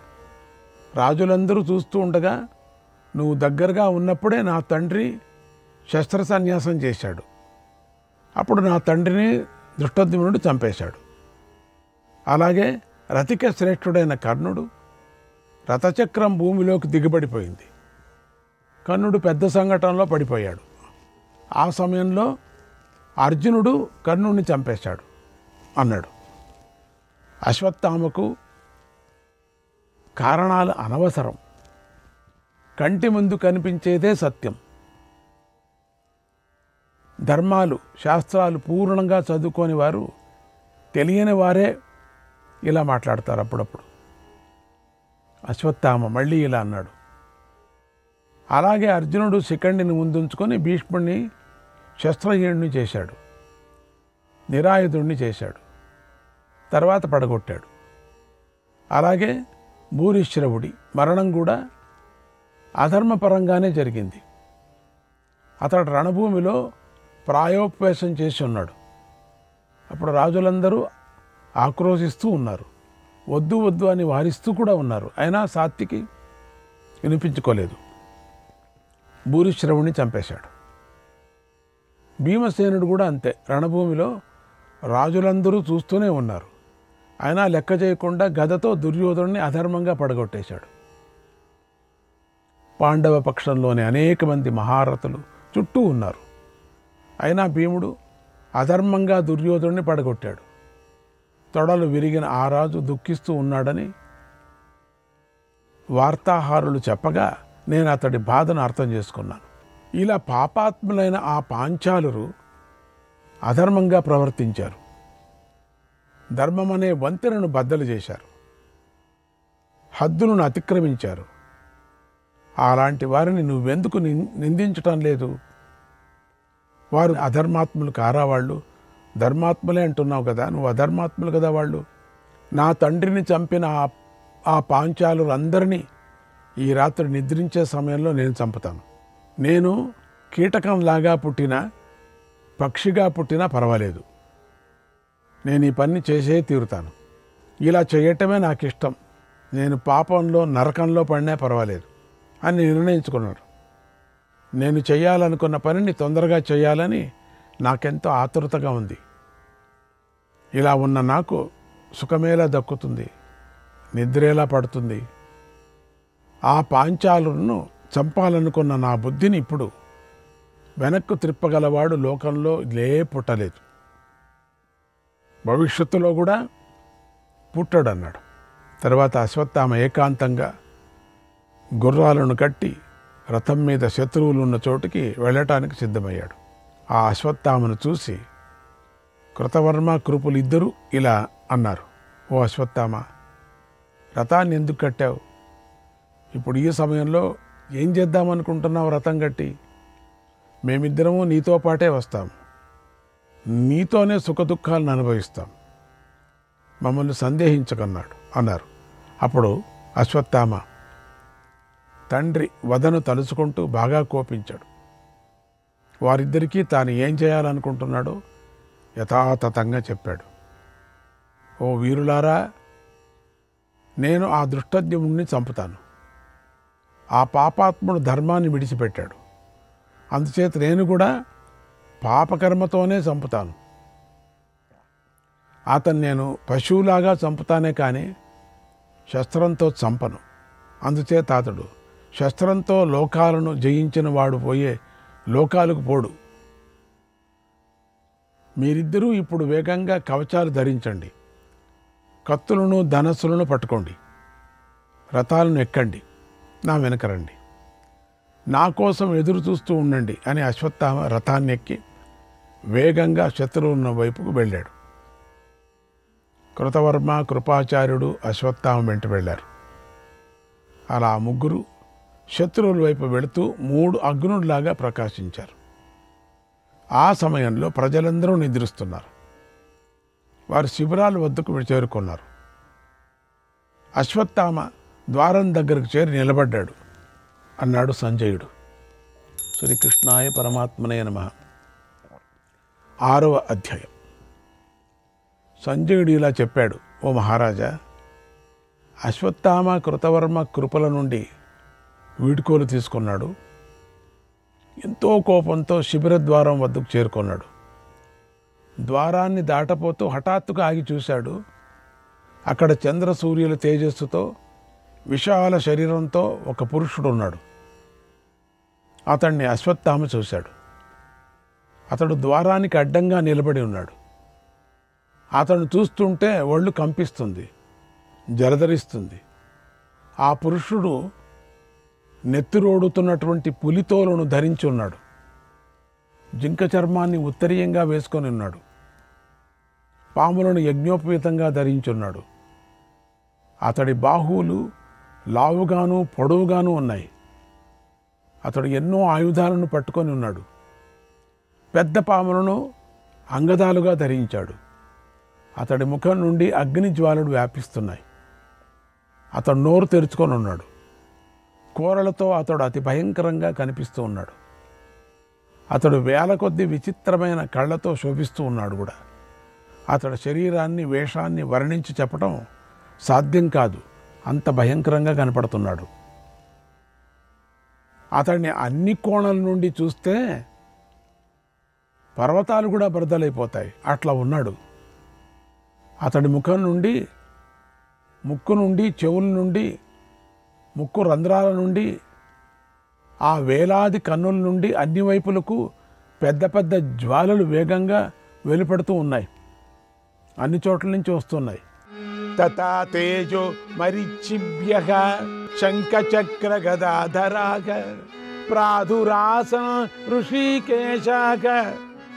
రాజులందరూ చూస్తూ ఉండగా నువ్వు దగ్గరగా ఉన్నప్పుడే నా తండ్రి శస్త్ర సన్యాసం చేశాడు. అప్పుడు నా తండ్రిని దృష్టద్యుమ్నుడు చంపేశాడు. అలాగే రతిక శ్రేష్ఠుడైన కర్ణుడు రథచక్రం భూమిలోకి దిగబడిపోయింది. కర్ణుడు పెద్ద సంఘటనలో పడిపోయాడు. ఆ సమయంలో అర్జునుడు కర్ణుడిని చంపేశాడు అన్నాడు. అశ్వత్థామకు కారణాలు అనవసరం, కంటి ముందు కనిపించేదే సత్యం. ధర్మాలు శాస్త్రాలు పూర్ణంగా చదువుకోని వారు, తెలియని వారే ఇలా మాట్లాడతారు అప్పుడప్పుడు. అశ్వత్థామ మళ్ళీ ఇలా అన్నాడు. అలాగే అర్జునుడు శిఖండిని ముందుంచుకొని భీష్ముడిని శస్త్రహీనుడిని చేశాడు, నిరాయుధుడిని చేశాడు, తర్వాత పడగొట్టాడు. అలాగే భూరిశ్రవుడి మరణం కూడా అధర్మపరంగానే జరిగింది. అతడు రణభూమిలో ప్రాయోపవేశం చేసి ఉన్నాడు. అప్పుడు రాజులందరూ ఆక్రోశిస్తూ ఉన్నారు, వద్దు వద్దు అని వారిస్తూ కూడా ఉన్నారు. అయినా సాత్వికి వినిపించుకోలేదు, భూరిశ్రవుడిని చంపేశాడు. భీమసేనుడు కూడా అంతే, రణభూమిలో రాజులందరూ చూస్తూనే ఉన్నారు, అయినా లెక్క చేయకుండా గదతో దుర్యోధనుడిని అధర్మంగా పడగొట్టేశాడు. పాండవ పక్షంలోని అనేక మంది మహారథులు చుట్టూ ఉన్నారు, అయినా భీముడు అధర్మంగా దుర్యోధనుడిని పడగొట్టాడు. తొడలు విరిగిన ఆ రాజు దుఃఖిస్తూ ఉన్నాడని వార్తాహారులు చెప్పగా నేను అతడి బాధను అర్థం చేసుకున్నాను. ఇలా పాపాత్ములైన ఆ పాంచాలురు అధర్మంగా ప్రవర్తించారు, ధర్మం అనే వంతెనను బద్దలు చేశారు, హద్దులను అతిక్రమించారు. అలాంటి వారిని నువ్వెందుకు నిందించటం లేదు? వారు అధర్మాత్ములు కారా? వాళ్ళు ధర్మాత్ములే అంటున్నావు కదా, నువ్వు అధర్మాత్ములు కదా వాళ్ళు. నా తండ్రిని చంపిన ఆ పాంచాలు అందరినీ ఈ రాత్రి నిద్రించే సమయంలో నేను చంపుతాను. నేను కీటకంలాగా పుట్టినా పక్షిగా పుట్టినా పర్వాలేదు, నేను ఈ పని చేసే తీరుతాను. ఇలా చేయటమే నాకు ఇష్టం. నేను పాపంలో నరకంలో పడినా పర్వాలేదు అని నిర్ణయించుకున్నాడు. నేను చేయాలనుకున్న పనిని తొందరగా చేయాలని నాకెంతో ఆతురతగా ఉంది. ఇలా ఉన్న నాకు సుఖమేలా దక్కుతుంది, నిద్రేలా పడుతుంది? ఆ పాంచాలులను చంపాలనుకున్న నా బుద్ధిని ఇప్పుడు వెనక్కు త్రిప్పగలవాడు లోకంలో పుట్టలేదు, భవిష్యత్తులో కూడా పుట్టడన్నాడు. తర్వాత అశ్వత్థామ ఏకాంతంగా గుర్రాలను కట్టి రథం మీద శత్రువులు ఉన్న చోటుకి వెళ్ళటానికి సిద్ధమయ్యాడు. ఆ అశ్వత్థామను చూసి కృతవర్మ కృపులు ఇద్దరూ ఇలా అన్నారు, ఓ అశ్వత్థామ, రథాన్ని ఎందుకు కట్టావు? ఇప్పుడు ఈ సమయంలో ఏం చేద్దామనుకుంటున్నావు? రథం కట్టి మేమిద్దరము నీతో పాటే వస్తాము, నీతోనే సుఖదుఖాలను అనుభవిస్తాం, మమ్మల్ని సందేహించకన్నాడు అన్నారు. అప్పుడు అశ్వత్థామ తండ్రి వదను తలుచుకుంటూ బాగా కోపించాడు. వారిద్దరికీ తాను ఏం చేయాలనుకుంటున్నాడో యథాతథంగా చెప్పాడు. ఓ వీరులారా, నేను ఆ దృష్టజ్ఞుడిని చంపుతాను. ఆ పాపాత్ముడు ధర్మాన్ని విడిచిపెట్టాడు, అందుచేత నేను కూడా పాపకర్మతోనే చంపుతాను. అతను నేను పశువులాగా చంపుతానే కానీ శస్త్రంతో చంపను. అందుచేత అతడు శస్త్రంతో లోకాలను జయించిన వాడు పోయే లోకాలకు పోడు. మీరిద్దరూ ఇప్పుడు వేగంగా కవచాలు ధరించండి, కత్తులను ధనస్సులను పట్టుకోండి, రథాలను ఎక్కండి, నా వెనక రండి, నా కోసం ఎదురు చూస్తూ ఉండండి అని అశ్వత్థామ రథాన్ని ఎక్కి వేగంగా శత్రువున్న వైపుకు వెళ్ళాడు. కృతవర్మ, కృపాచార్యుడు అశ్వత్థామ వెంట వెళ్ళారు. అలా ముగ్గురు శత్రువుల వైపు వెళుతూ 3 అగ్నుల్లాగా ప్రకాశించారు. ఆ సమయంలో ప్రజలందరూ నిద్రిస్తున్నారు. వారు శిబిరాల వద్దకు చేరుకున్నారు. అశ్వత్థామ ద్వారం దగ్గరకు చేరి నిలబడ్డాడు. అన్నాడు సంజయుడు, శ్రీకృష్ణాయ పరమాత్మనే నమః. 6వ అధ్యాయం. సంజయుడు ఇలా చెప్పాడు, ఓ మహారాజా, అశ్వత్థామ కృతవర్మ కృపల నుండి వీడ్కోలు తీసుకున్నాడు. ఎంతో కోపంతో శిబిర ద్వారం వద్దకు చేరుకున్నాడు. ద్వారాన్ని దాటపోతూ హఠాత్తుగా ఆగి చూశాడు. అక్కడ చంద్ర సూర్యుల తేజస్సుతో విశాల శరీరంతో ఒక పురుషుడు ఉన్నాడు. అతన్ని అశ్వత్థామ చూశాడు. అతడు ద్వారానికి అడ్డంగా నిలబడి ఉన్నాడు. అతను చూస్తుంటే ఒళ్ళు కంపిస్తుంది, జలధరిస్తుంది. ఆ పురుషుడు నెత్తిరోడుతున్నటువంటి పులితోలను ధరించి ఉన్నాడు. జింక చర్మాన్ని ఉత్తరీయంగా వేసుకొని ఉన్నాడు. పాములను యజ్ఞోపవీతంగా ధరించున్నాడు. అతడి బాహువులు లావుగాను పొడవుగాను ఉన్నాయి. అతడు ఎన్నో ఆయుధాలను పట్టుకొని ఉన్నాడు. పెద్ద పాములను అంగదాలుగా ధరించాడు. అతడి ముఖం నుండి అగ్ని జ్వాలలు వ్యాపిస్తున్నాయి. అతడు నోరు తెరుచుకొని ఉన్నాడు. కోరలతో అతడు అతి భయంకరంగా కనిపిస్తూ ఉన్నాడు. అతడు వేల కొద్ది విచిత్రమైన కళ్ళతో శోభిస్తూ ఉన్నాడు కూడా. అతడి శరీరాన్ని, వేషాన్ని వర్ణించి చెప్పడం సాధ్యం కాదు, అంత భయంకరంగా కనపడుతున్నాడు. అతడిని అన్ని కోణాల నుండి చూస్తే పర్వతాలు కూడా బరదలైపోతాయి, అట్లా ఉన్నాడు. అతడి ముఖం నుండి, ముక్కు నుండి, చెవుల నుండి, ముక్కు రంధ్రాల నుండి, ఆ వేలాది కన్నుల నుండి అన్ని వైపులకు పెద్ద పెద్ద జ్వాలలు వేగంగా వెలుపడుతూ ఉన్నాయి. అన్ని చోట్ల నుంచి వస్తున్నాయి. తథా తేజో మరిచిభ్యః శంఖచక్ర గదాధరాగ ప్రాదురాసన ఋషికేశాగ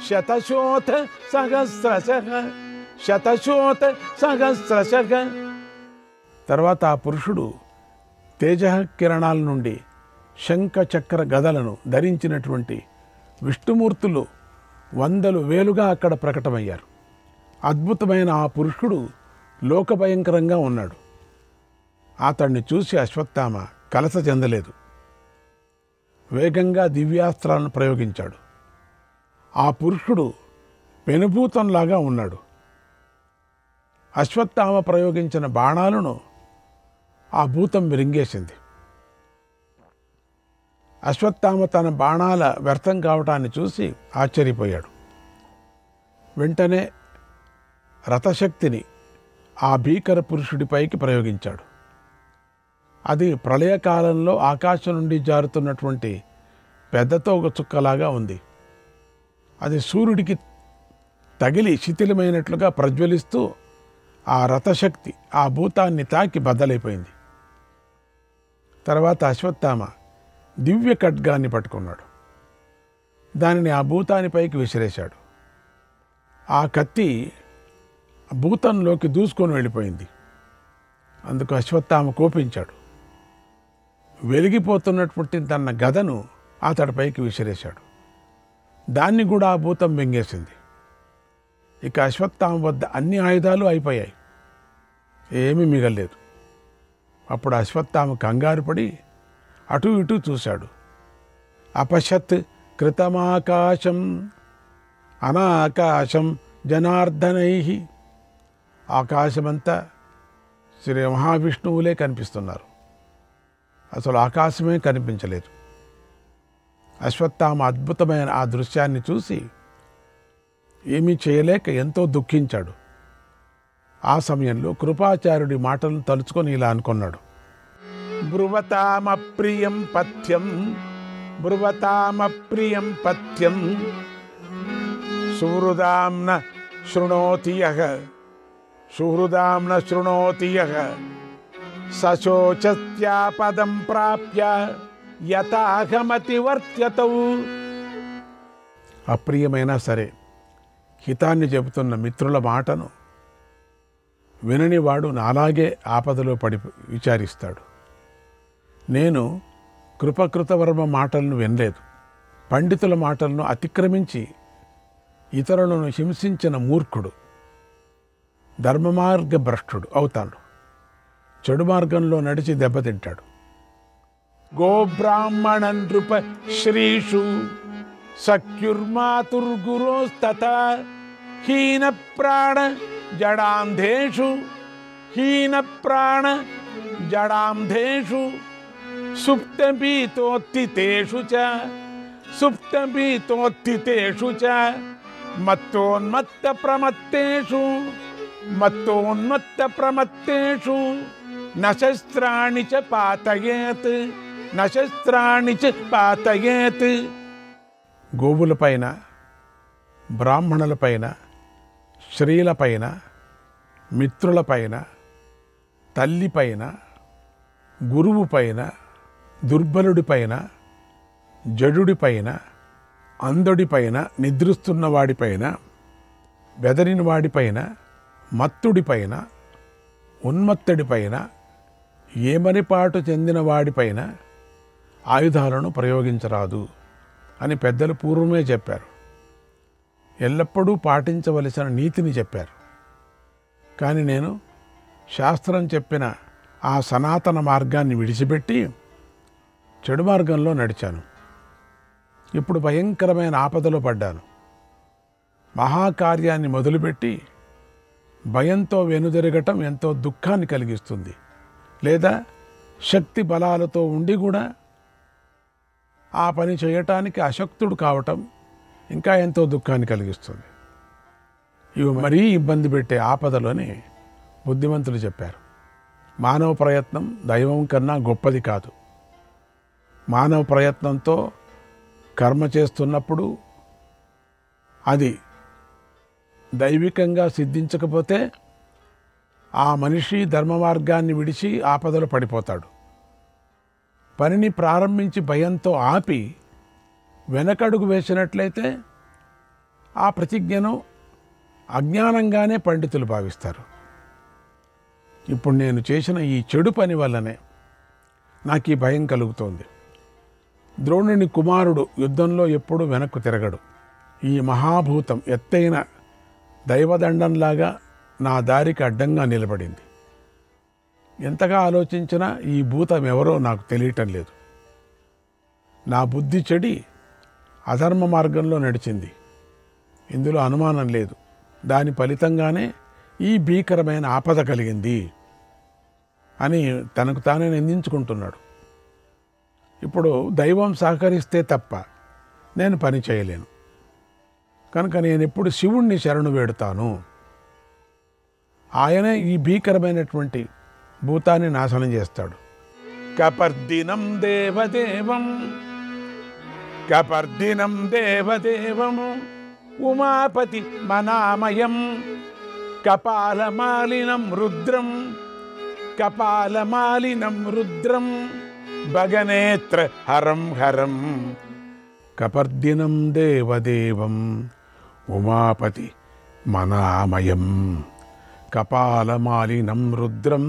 శతశోథ సహస్రశః శతశోథ సహస్రశః. తర్వాత ఆ పురుషుడు తేజ కిరణాల నుండి శంఖచక్ర గదలను ధరించినటువంటి విష్ణుమూర్తులు 100 వేలుగా అక్కడ ప్రకటమయ్యారు. అద్భుతమైన ఆ పురుషుడు లోకభయంకరంగా ఉన్నాడు. అతన్ని చూసి అశ్వత్థామ కలస చెందలేదు. వేగంగా దివ్యాస్త్రాలను ప్రయోగించాడు. ఆ పురుషుడు పెనుభూతంలాగా ఉన్నాడు. అశ్వత్థామ ప్రయోగించిన బాణాలను ఆ భూతం విరింగేసింది. అశ్వత్థామ తన బాణాల వ్యర్థం కావటాన్ని చూసి ఆశ్చర్యపోయాడు. వెంటనే రథశక్తిని ఆ భీకర పురుషుడిపైకి ప్రయోగించాడు. అది ప్రళయకాలంలో ఆకాశం నుండి జారుతున్నటువంటి పెద్దతో ఒక చుక్కలాగా ఉంది. అది సూర్యుడికి తగిలి శిథిలమైనట్లుగా ప్రజ్వలిస్తూ ఆ రథశక్తి ఆ భూతాన్ని తాకి బద్దలైపోయింది. తర్వాత అశ్వత్థామ దివ్య ఖడ్గాన్ని పట్టుకున్నాడు. దానిని ఆ భూతానిపైకి విసిరేశాడు. ఆ కత్తి భూతంలోకి దూసుకొని వెళ్ళిపోయింది. అందుకు అశ్వత్థామ కోపించాడు. వెలిగిపోతున్నటువంటి తన గదను అతడిపైకి విసిరేశాడు. దాన్ని కూడా ఆ భూతం మింగేసింది. ఇక అశ్వత్థామ వద్ద అన్ని ఆయుధాలు అయిపోయాయి, ఏమీ మిగలేదు. అప్పుడు అశ్వత్థామ కంగారు పడి అటు ఇటు చూశాడు. అపశత్ కృతమాకాశం అనాకాశం జనార్దనై. ఆకాశమంతా శ్రీ మహావిష్ణువులే కనిపిస్తున్నారు, అసలు ఆకాశమే కనిపించలేదు. అశ్వత్థామ అద్భుతమైన ఆ దృశ్యాన్ని చూసి ఏమీ చేయలేక ఎంతో దుఃఖించాడు. ఆ సమయంలో కృపాచార్యుడి మాటలను తలుచుకొని ఇలా అనుకున్నాడు. బ్రువతామప్రియం పథ్యం బ్రువతామప్రియం పథ్యం సుహృదాంన శృణోతి యః సుహృదాంన శృణోతి యః సశోచత్యాపదం ప్రాప్య యథాహమతి వర్త్యతౌ. అప్రియమైనా సరే హితాన్ని చెబుతున్న మిత్రుల మాటను వినని వాడు నాలాగే ఆపదలో పడి విచారిస్తాడు. నేను కృపకృతవర్మ మాటలను వినలేదు, పండితుల మాటలను అతిక్రమించి ఇతరులను హింసించిన మూర్ఖుడు, ధర్మమార్గ భ్రష్టుడు అవుతాడు. చెడు మార్గంలో నడిచి దెబ్బతింటాడు. గోబ్రాహ్మణ నృప శ్రీషు సఖ్యుర్మాతుర్గురోస్తథా హీన ప్రాణ జడాంధేషు హీన ప్రాణ జడాంధేషు సుప్తపీతోత్థితేషు చ సుప్తపీతోత్థితేషు చ మత్తోన్మత్త ప్రమత్తేషు మత్తోన్మత్త ప్రమత్తేషు నశస్త్రాణి చ పాతయేత్ నశస్త్రాణి చ పాతయేత్. గోవులపైన, బ్రాహ్మణులపైన, స్త్రీలపైన, మిత్రులపైన, తల్లిపైన, గురువుపైన, దుర్బలుడిపైన, జడుడిపైన, అంధుడిపైన, నిద్రిస్తున్న వాడిపైన, బెదరిన వాడిపైన, మత్తుడిపైన, ఉన్మత్తుడిపైన, ఏమనిపాటు చెందిన వాడిపైన ఆయుధాలను ప్రయోగించరాదు అని పెద్దలు పూర్వమే చెప్పారు. ఎల్లప్పుడూ పాటించవలసిన నీతిని చెప్పారు. కానీ నేను శాస్త్రం చెప్పిన ఆ సనాతన మార్గాన్ని విడిచిపెట్టి చెడు మార్గంలో నడిచాను. ఇప్పుడు భయంకరమైన ఆపదలో పడ్డాను. మహాకార్యాన్ని మొదలుపెట్టి భయంతో వెనుదిరగటం ఎంతో దుఃఖాన్ని కలిగిస్తుంది. లేదా శక్తి బలాలతో ఉండి కూడా ఆ పని చేయటానికి అశక్తుడు కావటం ఇంకా ఎంతో దుఃఖాన్ని కలిగిస్తుంది. ఇవి మరీ ఇబ్బంది పెట్టే ఆపదలోనే బుద్ధిమంతులు చెప్పారు. మానవ ప్రయత్నం దైవం కన్నా గొప్పది కాదు. మానవ ప్రయత్నంతో కర్మ చేస్తున్నప్పుడు అది దైవికంగా సిద్ధించకపోతే ఆ మనిషి ధర్మ మార్గాన్ని విడిచి ఆపదలు పడిపోతాడు. పనిని ప్రారంభించి భయంతో ఆపి వెనకడుగు వేసినట్లయితే ఆ ప్రతిజ్ఞను అజ్ఞానంగానే పండితులు భావిస్తారు. ఇప్పుడు నేను చేసిన ఈ చెడు పని వల్లనే నాకు ఈ భయం కలుగుతోంది. ద్రోణుని కుమారుడు యుద్ధంలో ఎప్పుడూ వెనక్కు తిరగడు. ఈ మహాభూతం ఎత్తైన దైవదండంలాగా నా దారికి అడ్డంగా నిలబడింది. ఎంతగా ఆలోచించినా ఈ భూతం ఎవరో నాకు తెలియటం లేదు. నా బుద్ధి చెడి అధర్మ మార్గంలో నడిచింది, ఇందులో అనుమానం లేదు. దాని ఫలితంగానే ఈ భీకరమైన ఆపద కలిగింది అని తనకు తానే నిందించుకుంటున్నాడు. ఇప్పుడు దైవం సహకరిస్తే తప్ప నేను పని చేయలేను కనుక నేను ఎప్పుడు శివుణ్ణి శరణు వేడుతాను. ఆయనే ఈ భీకరమైనటువంటి భూతాన్ని నాశనం చేస్తాడు. కపర్దినం దేవదేవం కపర్దినం దేవదేవము ఉమాపతి మనామయం కపాలమాలినం రుద్రం కపాలమాలినం రుద్రం భగనేత్ర హరం హరం. కపర్దినం దేవదేవం ఉమాపతి మనామయం కపాలమాలినం రుద్రం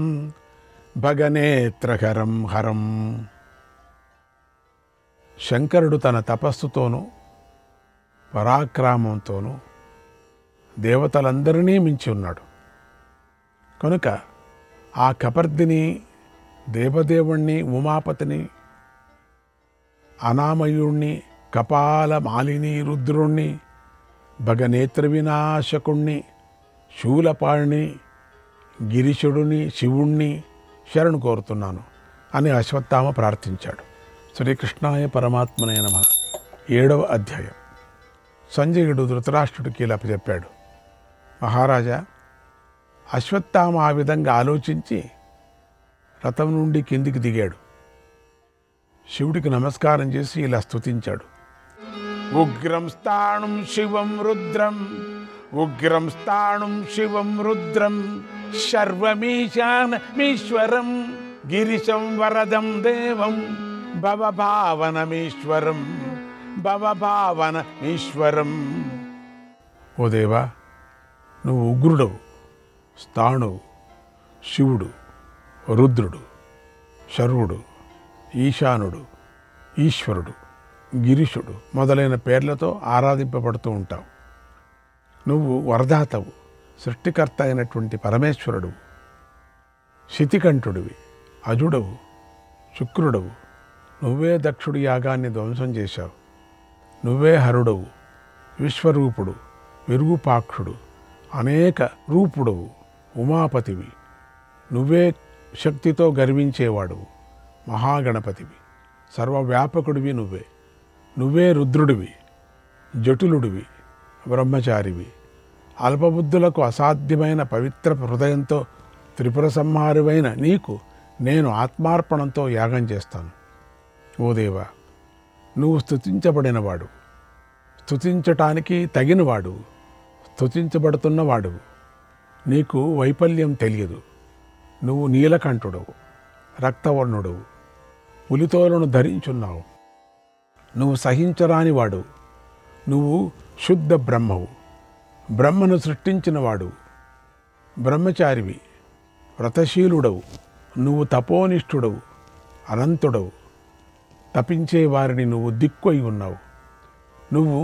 భగనేత్రహరం హరం. శంకరుడు తన తపస్సుతోనూ పరాక్రమంతోనూ దేవతలందరినీ మించి ఉన్నాడు కనుక ఆ కపర్దిని దేవదేవుణ్ణి ఉమాపతిని అనామయుణ్ణి కపాల మాలిని రుద్రుణ్ణి భగనేత్ర వినాశకుణ్ణి శూలపాణిని గిరిశుడిని శివుణ్ణి శరణు కోరుతున్నాను అని అశ్వత్థామ ప్రార్థించాడు. శ్రీకృష్ణాయ పరమాత్మనే నమః. 7వ అధ్యాయం. సంజయుడు ధృతరాష్ట్రుడికి ఇలా చెప్పాడు. మహారాజా, అశ్వత్థామ ఆ విధంగా ఆలోచించి రథం నుండి కిందికి దిగాడు. శివుడికి నమస్కారం చేసి ఇలా స్తుతించాడు. ఉగ్రం స్థాణుం శివం రుద్రం ఉగ్రం స్థాణుం శివం రుద్రం సర్వమీశానమీశ్వరం గిరిశం వరదం దేవం భవభావనమీశ్వరం భవభావనమీశ్వరం. ఓ దేవా, నువ్వు ఉగ్రుడవు, స్థాణువు, శివుడు, రుద్రుడు, శర్వుడు, ఈశానుడు, ఈశ్వరుడు, గిరీశుడు మొదలైన పేర్లతో ఆరాధింపబడుతూ ఉంటావు. నువ్వు వరదాతవు, సృష్టికర్త అయినటువంటి పరమేశ్వరుడు, శితికంఠుడివి, అజుడవు, శుక్రుడవు. నువ్వే దక్షుడి యాగాన్ని ధ్వంసం చేశావు. నువ్వే హరుడవు, విశ్వరూపుడు, విరూపాక్షుడు, అనేక రూపుడవు, ఉమాపతివి. నువ్వే శక్తితో గర్వించేవాడువు, మహాగణపతివి, సర్వవ్యాపకుడివి నువ్వే. నువ్వే రుద్రుడివి, జటులుడివి, బ్రహ్మచారివి. అల్పబుద్ధులకు అసాధ్యమైన పవిత్ర హృదయంతో త్రిపుర సంహారువైన నీకు నేను ఆత్మార్పణంతో యాగం చేస్తాను. ఓ దేవా, నువ్వు స్తుతించబడినవాడు, స్తుతించటానికి తగినవాడు, స్తుతించబడుతున్నవాడు. నీకు వైఫల్యం తెలియదు. నువ్వు నీలకంఠుడవు, రక్తవర్ణుడవు, పులితోలను ధరించున్నావు. నువ్వు సహించరానివాడు. నువ్వు శుద్ధ బ్రహ్మవు, బ్రహ్మను సృష్టించినవాడు, బ్రహ్మచారివి, వ్రతశీలుడవు. నువ్వు తపోనిష్ఠుడవు, అనంతుడవు. తపించే వారిని నువ్వు దిక్కు అయి ఉన్నావు. నువ్వు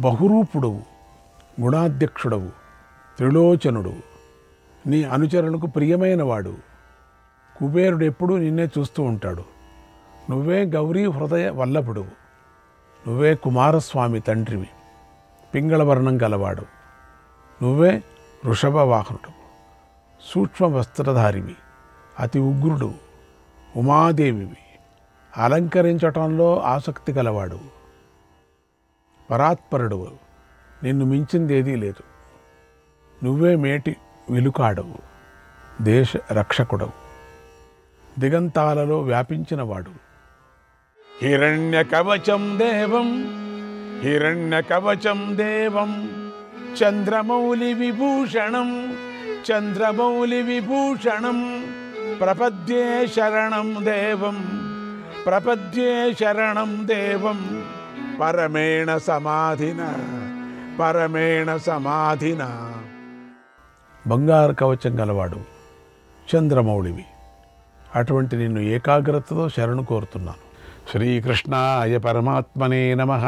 బహురూపుడవు, గుణాధ్యక్షుడవు, త్రిలోచనుడు. నీ అనుచరులకు ప్రియమైనవాడు. కుబేరుడు ఎప్పుడూ నిన్నే చూస్తూ ఉంటాడు. నువ్వే గౌరీ హృదయ వల్లభుడువు. నువ్వే కుమారస్వామి తండ్రివి, పింగళవర్ణం గలవాడు. నువ్వే వృషభ వాహనుడు, సూక్ష్మ వస్త్రధారివి, అతి ఉగ్రుడు, ఉమాదేవివి. అలంకరించటంలో ఆసక్తి గలవాడు, పరాత్పరుడు. నిన్ను మించిందేదీ లేదు. నువ్వే మేటి వెలుకాడవు, దేశ రక్షకుడవు, దిగంతాలలో వ్యాపించినవాడు. హిరణ్య కవచం దేవం హిరణ్య కవచం దేవం చంద్రమౌళి విభూషణం చంద్రమౌళి విభూషణం ప్రపద్యే శరణం దేవం ప్రపద్యే శరణం దేవం పరమేణ సమాధిన పరమేణ సమాధిన. బంగారు కవచం గలవాడు, చంద్రమౌళివి. అటువంటి నిన్ను ఏకాగ్రతతో శరణు కోరుతున్నాను. శ్రీకృష్ణాయ పరమాత్మనే నమః.